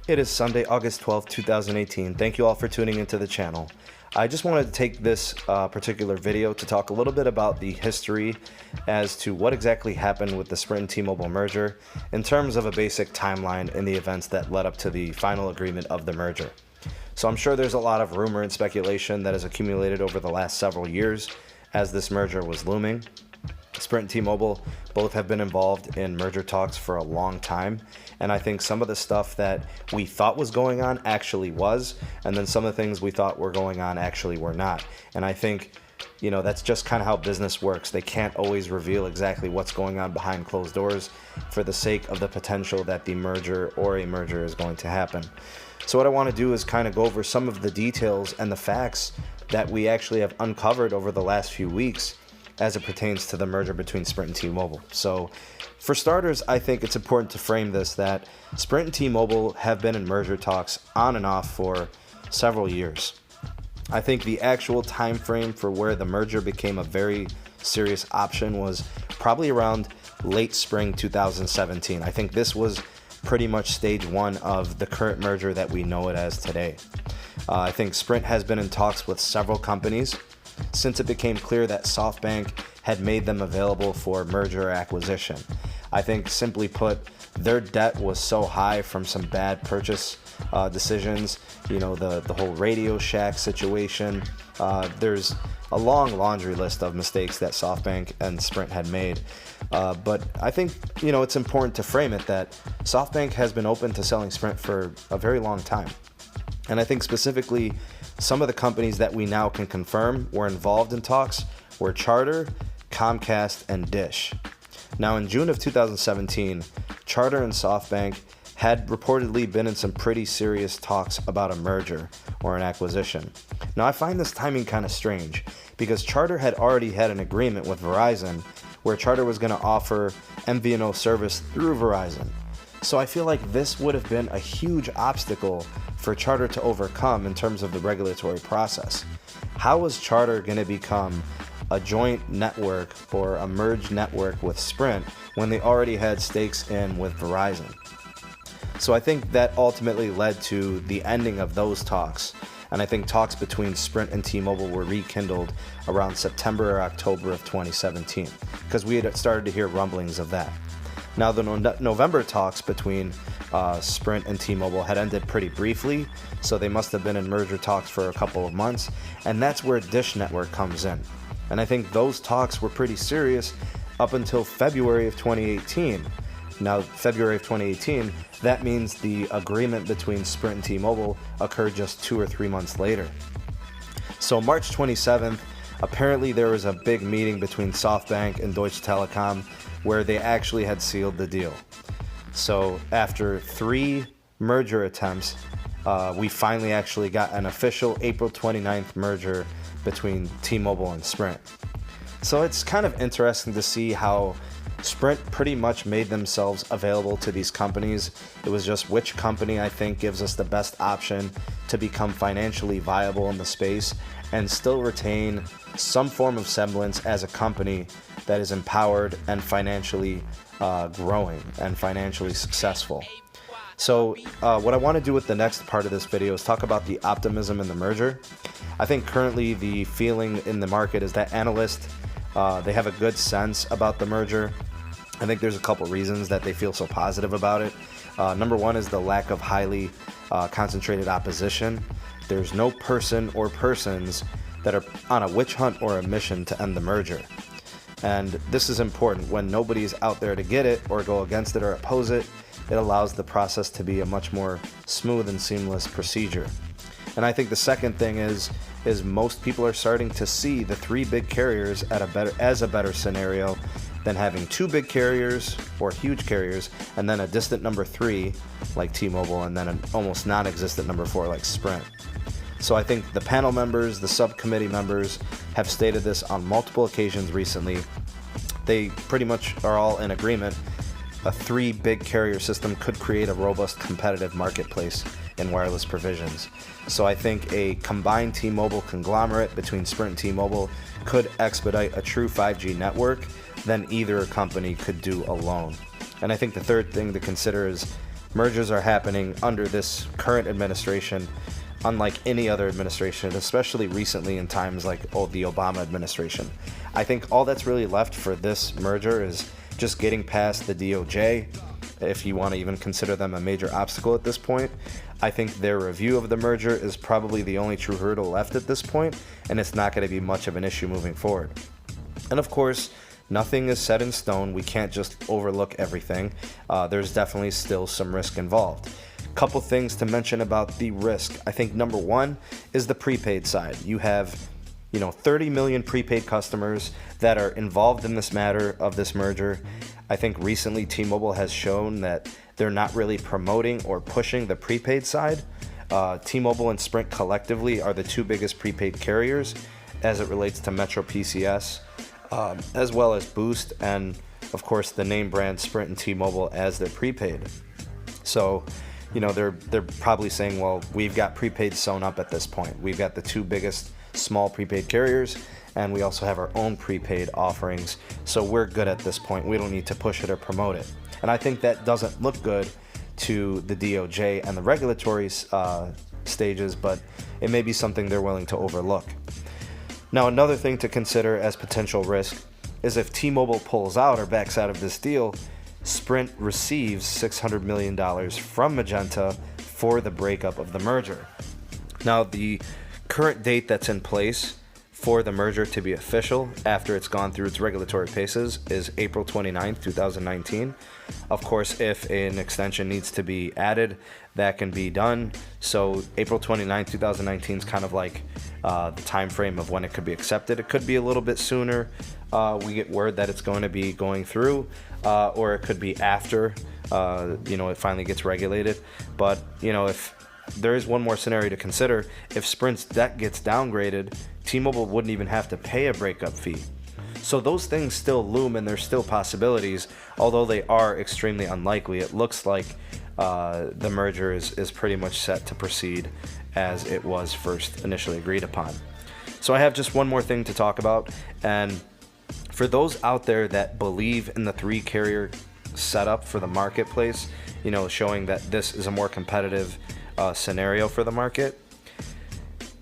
It is Sunday, August 12th, 2018. Thank you all for tuning into the channel. I just wanted to take this particular video to talk a little bit about the history as to what exactly happened with the Sprint and T-Mobile merger in terms of a basic timeline in the events that led up to the final agreement of the merger. So I'm sure there's a lot of rumor and speculation that has accumulated over the last several years as this merger was looming. Sprint and T-Mobile both have been involved in merger talks for a long time, and I think some of the stuff that we thought was going on actually was, and then some of the things we thought were going on actually were not. And I think, that's just kind of how business works. They can't always reveal exactly what's going on behind closed doors for the sake of the potential that the merger or a merger is going to happen. So what I want to do is kind of go over some of the details and the facts that we actually have uncovered over the last few weeks as it pertains to the merger between Sprint and T-Mobile. So for starters, I think it's important to frame this that Sprint and T-Mobile have been in merger talks on and off for several years. I think the actual time frame for where the merger became a very serious option was probably around late spring 2017. I think this was pretty much stage one of the current merger that we know it as today. I think Sprint has been in talks with several companies since it became clear that SoftBank had made them available for merger or acquisition. I think, simply put, their debt was so high from some bad purchase decisions, the whole Radio Shack situation. There's a long laundry list of mistakes that SoftBank and Sprint had made. But I think, it's important to frame it that SoftBank has been open to selling Sprint for a very long time. And I think specifically some of the companies that we now can confirm were involved in talks were Charter, Comcast, and Dish. Now in June of 2017, Charter and SoftBank had reportedly been in some pretty serious talks about a merger or an acquisition. Now I find this timing kind of strange because Charter had already had an agreement with Verizon where Charter was going to offer MVNO service through Verizon. So I feel like this would have been a huge obstacle for Charter to overcome in terms of the regulatory process. How was Charter going to become a joint network or a merged network with Sprint when they already had stakes in with Verizon? So I think that ultimately led to the ending of those talks. And I think talks between Sprint and T-Mobile were rekindled around September or October of 2017 because we had started to hear rumblings of that. Now, the November talks between Sprint and T-Mobile had ended pretty briefly, so they must have been in merger talks for a couple of months, and that's where Dish Network comes in. And I think those talks were pretty serious up until February of 2018. Now, February of 2018, that means the agreement between Sprint and T-Mobile occurred just 2 or 3 months later. So March 27th, apparently there was a big meeting between SoftBank and Deutsche Telekom where they actually had sealed the deal. So after 3 merger attempts, we finally actually got an official April 29th merger between T-Mobile and Sprint. So it's kind of interesting to see how Sprint pretty much made themselves available to these companies. It was just which company I think gives us the best option to become financially viable in the space and still retain some form of semblance as a company that is empowered and financially growing and financially successful. So what I want to do with the next part of this video is talk about the optimism in the merger. I think currently the feeling in the market is that analysts, they have a good sense about the merger. I think there's a couple reasons that they feel so positive about it. Number one is the lack of highly concentrated opposition. There's no person or persons that are on a witch hunt or a mission to end the merger. And this is important. When nobody's out there to get it or go against it or oppose it, it allows the process to be a much more smooth and seamless procedure. And I think the second thing is most people are starting to see the 3 big carriers as a better scenario than having 2 big carriers or huge carriers and then a distant number 3 like T-Mobile and then an almost non-existent number 4 like Sprint. So I think the panel members, the subcommittee members have stated this on multiple occasions recently. They pretty much are all in agreement. A 3 big carrier system could create a robust competitive marketplace in wireless provisions. So I think a combined T-Mobile conglomerate between Sprint and T-Mobile could expedite a true 5G network than either company could do alone. And I think the third thing to consider is mergers are happening under this current administration unlike any other administration, especially recently in times like the Obama administration. I think all that's really left for this merger is just getting past the DOJ, if you want to even consider them a major obstacle at this point. I think their review of the merger is probably the only true hurdle left at this point, and it's not going to be much of an issue moving forward. And of course, nothing is set in stone. We can't just overlook everything. There's definitely still some risk involved. Couple things to mention about the risk. I think number one is the prepaid side. You have 30 million prepaid customers that are involved in this matter of this merger. I think recently T-Mobile has shown that they're not really promoting or pushing the prepaid side. T-Mobile and Sprint collectively are the two biggest prepaid carriers as it relates to Metro PCS, as well as Boost, and of course the name brand Sprint and T-Mobile as their prepaid. So they're probably saying, well, we've got prepaid sewn up at this point. We've got the two biggest small prepaid carriers, and we also have our own prepaid offerings, so we're good at this point. We don't need to push it or promote it. And I think that doesn't look good to the DOJ and the regulatory stages, but it may be something they're willing to overlook. Now, another thing to consider as potential risk is if T-Mobile pulls out or backs out of this deal, Sprint receives $600 million from Magenta for the breakup of the merger. Now, the current date that's in place for the merger to be official after it's gone through its regulatory paces is April 29th, 2019. Of course, if an extension needs to be added, that can be done. So April 29th, 2019 is kind of like the time frame of when it could be accepted. It could be a little bit sooner. We get word that it's going to be going through, or it could be after it finally gets regulated. But if there is one more scenario to consider, if Sprint's debt gets downgraded, T-Mobile wouldn't even have to pay a breakup fee. So those things still loom, and there's still possibilities, although they are extremely unlikely. It looks like the merger is pretty much set to proceed as it was first initially agreed upon. So I have just one more thing to talk about, and for those out there that believe in the three carrier setup for the marketplace, showing that this is a more competitive scenario for the market,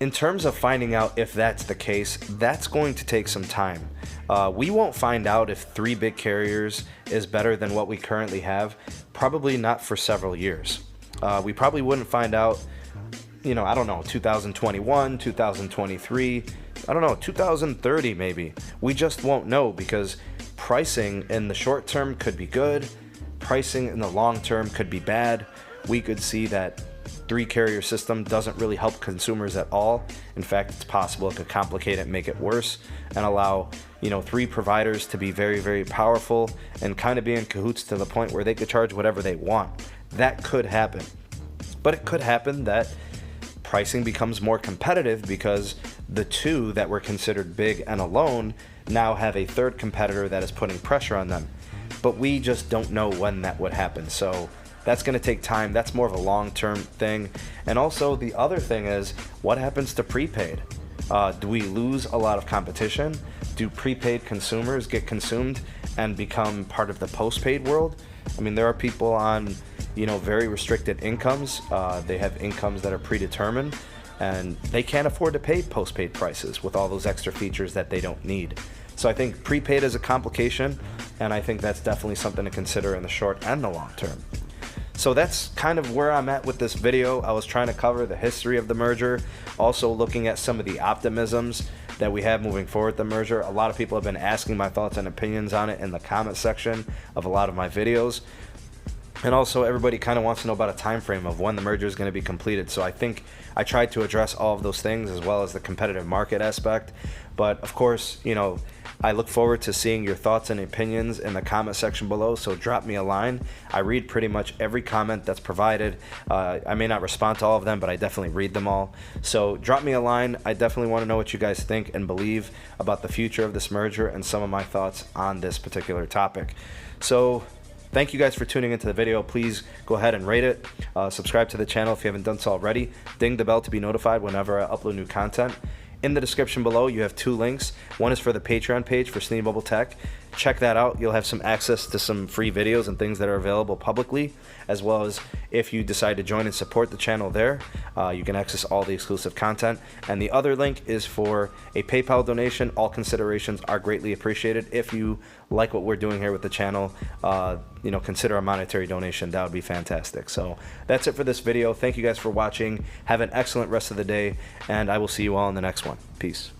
in terms of finding out if that's the case, that's going to take some time. We won't find out if three big carriers is better than what we currently have, probably not for several years. We probably wouldn't find out, 2021, 2023, 2030 maybe. We just won't know, because pricing in the short term could be good, pricing in the long term could be bad. We could see that three carrier system doesn't really help consumers at all. In fact, it's possible it could complicate it, make it worse, and allow three providers to be very, very powerful and kind of be in cahoots to the point where they could charge whatever they want. That could happen. But it could happen that pricing becomes more competitive because the two that were considered big and alone now have a third competitor that is putting pressure on them. But we just don't know when that would happen. So that's going to take time. That's more of a long-term thing. And also the other thing is, what happens to prepaid? Do we lose a lot of competition? Do prepaid consumers get consumed and become part of the postpaid world? I mean, there are people on, very restricted incomes. They have incomes that are predetermined, and they can't afford to pay postpaid prices with all those extra features that they don't need. So I think prepaid is a complication, and I think that's definitely something to consider in the short and the long term. So that's kind of where I'm at with this video. I was trying to cover the history of the merger, also looking at some of the optimisms that we have moving forward with the merger. A lot of people have been asking my thoughts and opinions on it in the comment section of a lot of my videos. And also everybody kind of wants to know about a time frame of when the merger is going to be completed. So I think I tried to address all of those things, as well as the competitive market aspect. But of course, I look forward to seeing your thoughts and opinions in the comment section below, so drop me a line. I read pretty much every comment that's provided. I may not respond to all of them, but I definitely read them all. So drop me a line. I definitely want to know what you guys think and believe about the future of this merger and some of my thoughts on this particular topic. So thank you guys for tuning into the video. Please go ahead and rate it. Subscribe to the channel if you haven't done so already. Ding the bell to be notified whenever I upload new content. In the description below, you have two links. One is for the Patreon page for Sneedmobiletech. check that out. You'll have some access to some free videos and things that are available publicly, as well as if you decide to join and support the channel there, you can access all the exclusive content. And the other link is for a PayPal donation. All considerations are greatly appreciated. If you like what we're doing here with the channel, consider a monetary donation. That would be fantastic. So that's it for this video. Thank you guys for watching. Have an excellent rest of the day, and I will see you all in the next one. Peace.